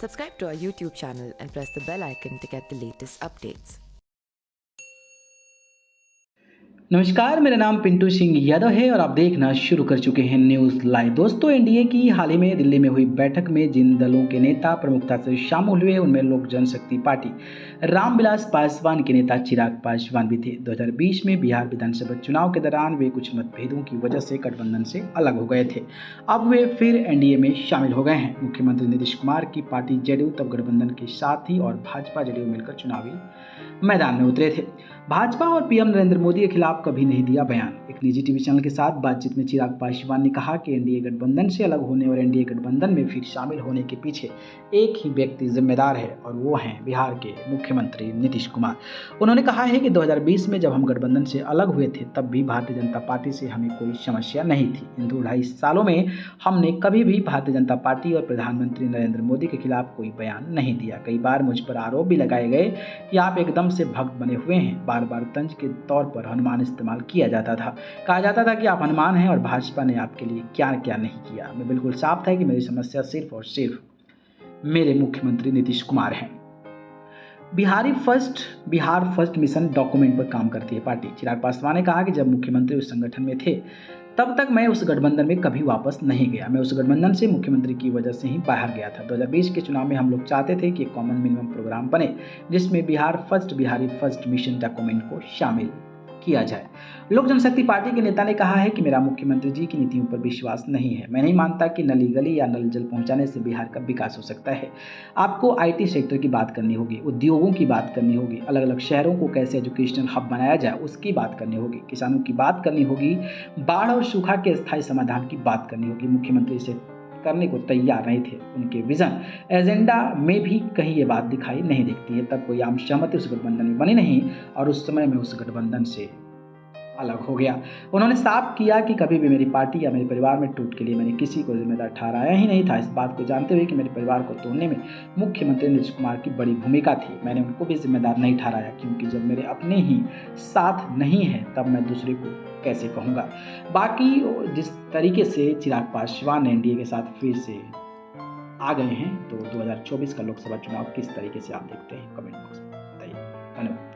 Subscribe to our YouTube channel and press the bell icon to get the latest updates. नमस्कार, मेरा नाम पिंटू सिंह यादव है और आप देखना शुरू कर चुके हैं न्यूज़ लाइव। दोस्तों, एनडीए की हाल ही में दिल्ली में हुई बैठक में जिन दलों के नेता प्रमुखता से शामिल हुए उनमें लोक जनशक्ति पार्टी रामविलास पासवान के नेता चिराग पासवान भी थे। 2020 में बिहार विधानसभा चुनाव के दौरान वे कुछ मतभेदों की वजह से गठबंधन से अलग हो गए थे। अब वे फिर एनडीए में शामिल हो गए हैं। मुख्यमंत्री नीतीश कुमार की पार्टी जेडीयू तब गठबंधन के साथी और भाजपा जेडीयू मिलकर चुनावी मैदान में उतरे थे। भाजपा और पीएम नरेंद्र मोदी के खिलाफ कभी नहीं दिया बयान। एक निजी टीवी चैनल के साथ बातचीत में चिराग पासवान ने कहा कि एनडीए गठबंधन से अलग होने और एनडीए गठबंधन में फिर शामिल होने के पीछे एक ही व्यक्ति जिम्मेदार है और वो हैं बिहार के मुख्यमंत्री नीतीश कुमार। उन्होंने कहा है कि 2020 में जब हम गठबंधन से अलग हुए थे तब भी भारतीय जनता पार्टी से हमें कोई समस्या नहीं थी। इन 2-2.5 सालों में हमने कभी भी भारतीय जनता पार्टी और प्रधानमंत्री नरेंद्र मोदी के खिलाफ कोई बयान नहीं दिया। कई बार मुझ पर आरोप भी लगाए गए कि आप एकदम से भक्त बने हुए हैं। बार बार तंज के तौर पर हनुमान इस्तेमाल किया जाता था। कहा जाता था कि आप हनुमान हैं और भाजपा ने आपके लिए क्या क्या नहीं किया। मैं बिल्कुल साफ था कि मेरी समस्या सिर्फ और सिर्फ मेरे मुख्यमंत्री नीतीश कुमार हैं। बिहार फर्स्ट मिशन डॉक्यूमेंट पर काम करती है पार्टी। चिराग पासवान ने कहा कि जब मुख्यमंत्री उस संगठन में थे तब तक मैं उस गठबंधन में कभी वापस नहीं गया। मैं उस गठबंधन से मुख्यमंत्री की वजह से ही बाहर गया था। 2020 के चुनाव में हम लोग चाहते थे कि एक कॉमन मिनिमम प्रोग्राम बने जिसमें बिहारी फर्स्ट मिशन डॉक्यूमेंट को शामिल किया जाए। लोक जनशक्ति पार्टी के नेता ने कहा है कि मेरा मुख्यमंत्री जी की नीतियों पर विश्वास नहीं है। मैं नहीं मानता कि नली गली या नल जल पहुंचाने से बिहार का विकास हो सकता है। आपको आईटी सेक्टर की बात करनी होगी, उद्योगों की बात करनी होगी, अलग अलग शहरों को कैसे एजुकेशनल हब बनाया जाए उसकी बात करनी होगी, किसानों की बात करनी होगी, बाढ़ और सूखा के स्थायी समाधान की बात करनी होगी। मुख्यमंत्री से करने को तैयार नहीं थे। उनके विजन एजेंडा में भी कहीं ये बात दिखाई नहीं देती है। तब कोई आम सहमति उस गठबंधन में बनी नहीं और उस समय में उस गठबंधन से अलग हो गया। उन्होंने साफ किया कि कभी भी मेरी पार्टी या मेरे परिवार में टूट के लिए मैंने किसी को जिम्मेदार ठहराया ही नहीं था। इस बात को जानते हुए कि मेरे परिवार को तोड़ने में मुख्यमंत्री नीतीश कुमार की बड़ी भूमिका थी, मैंने उनको भी जिम्मेदार नहीं ठहराया, क्योंकि जब मेरे अपने ही साथ नहीं है तब मैं दूसरे को कैसे कहूँगा। बाकी जिस तरीके से चिराग पासवान एनडीए के साथ फिर से आ गए हैं तो 2024 का लोकसभा चुनाव किस तरीके से आप देखते हैं, कमेंट बॉक्स में बताइए। धन्यवाद।